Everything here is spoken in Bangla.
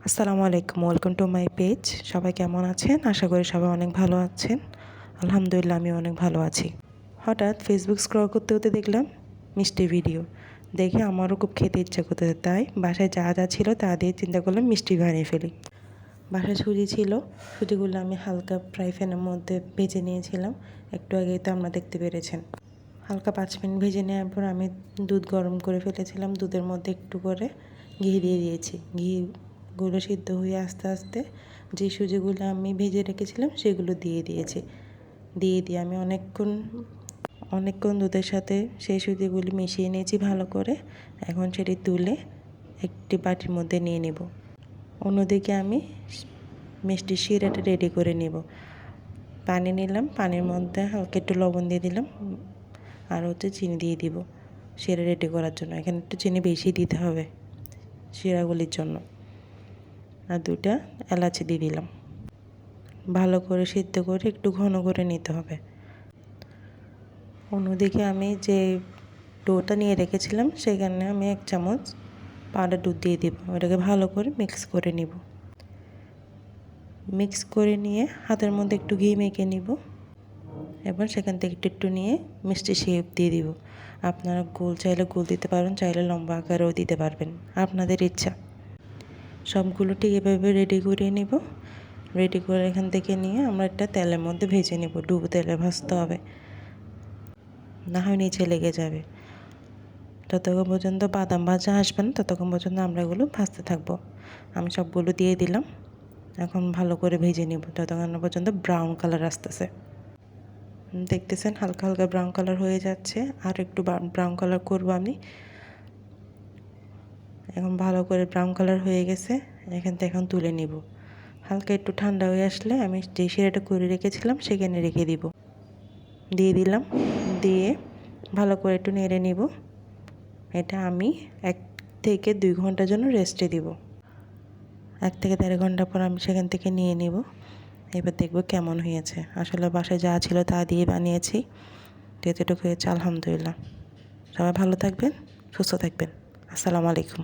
আসসালামু আলাইকুম, ওয়েলকাম টু মাই পেজ। সবাই কেমন আছেন? আশা করি সবাই অনেক ভালো আছেন। আলহামদুলিল্লাহ আমিও অনেক ভালো আছি। হঠাৎ ফেসবুক স্ক্রল করতে করতে দেখলাম মিষ্টি ভিডিও। দেখে আমারও খুব খেতে ইচ্ছা করতেছে, তাই বাসায় যা যা ছিল তা দিয়ে চিন্তা করলাম মিষ্টি বানিয়ে ফেলি। বাসায় সুজি ছিল, সুজিগুলো আমি হালকা ফ্রাই প্যানের মধ্যে ভেজে নিয়েছিলাম। একটু আগেই তো আপনারা দেখতে পেরেছেন। হালকা 5 মিনিট ভেজে নেওয়ার পর আমি দুধ গরম করে ফেলেছিলাম। দুধের মধ্যে একটু করে ঘি দিয়ে দিয়েছি। ঘিগুলো সিদ্ধ হয়ে আস্তে আস্তে যে সুজিগুলো আমি ভেজে রেখেছিলাম সেগুলো দিয়ে দিয়েছি। দিয়ে আমি অনেকক্ষণ দুধের সাথে সেই সুজিগুলি মিশিয়ে নিয়েছি ভালো করে। এখন সেটি তুলে একটি বাটির মধ্যে নিয়ে নেব। অন্যদিকে আমি মিষ্টির শিরাটা রেডি করে নেব। পানি নিলাম, পানির মধ্যে হালকা একটু লবণ দিয়ে দিলাম, আর চিনি দিয়ে দিব শিরা রেডি করার জন্য। এখানে একটু চিনি বেশি দিতে হবে শিরাগুলির জন্য। আর 2টা এলাচি দিয়ে দিলাম। ভালো করে সিদ্ধ করে একটু ঘন করে নিতে হবে। অন্যদিকে আমি যে ডোটা নিয়ে রেখেছিলাম সেখানে আমি 1 চামচ পাউডার দুধ দিয়ে দিব। ওটাকে ভালো করে মিক্স করে নিব। মিক্স করে নিয়ে হাতের মধ্যে একটু ঘি মেখে নিব। এবার সেখান থেকে একটু নিয়ে মিষ্টি শেপ দিয়ে দিব। আপনারা গোল চাইলে গোল দিতে পারবেন, চাইলে লম্বা আকারেও দিতে পারবেন, আপনাদের ইচ্ছা। সবগুলো ঠিক এভাবে রেডি করে নিব। রেডি করে এখান থেকে নিয়ে আমরা একটা তেলের মধ্যে ভেজে নেব। ডুবো তেলে ভাজতে হবে, না হয় নিচে লেগে যাবে। যতক্ষণ পর্যন্ত বাদাম ভাজা আসবে না ততক্ষণ পর্যন্ত আমরা এগুলো ভাজতে থাকবো। আমি সবগুলো দিয়ে দিলাম। এখন ভালো করে ভেজে নিব যতক্ষণ পর্যন্ত ব্রাউন কালার আসতেছে। দেখতেছেন হালকা হালকা ব্রাউন কালার হয়ে যাচ্ছে, আর একটু ব্রাউন কালার করব আমি। এখন ভালো করে ব্রাউন কালার হয়ে গেছে। এখন তুলে নিব। হালকা একটু ঠান্ডা হয়ে আসলে আমি যে শিরাটা করে রেখেছিলাম সেখানে রেখে দিয়ে দিলাম। দিয়ে ভালো করে একটু নেড়ে নিব। এটা আমি 1 থেকে 2 ঘন্টার জন্য রেস্টে দিব। 1 থেকে 1.5 ঘন্টা পর আমি সেখান থেকে নিয়ে নিব। এবার দেখব কেমন হয়েছে। আসলে বাসায় যা ছিল তা দিয়ে বানিয়েছি, যেটুকু হয়েছে আলহামদুলিল্লাহ। সবাই ভালো থাকবেন, সুস্থ থাকবেন। আসসালামু আলাইকুম।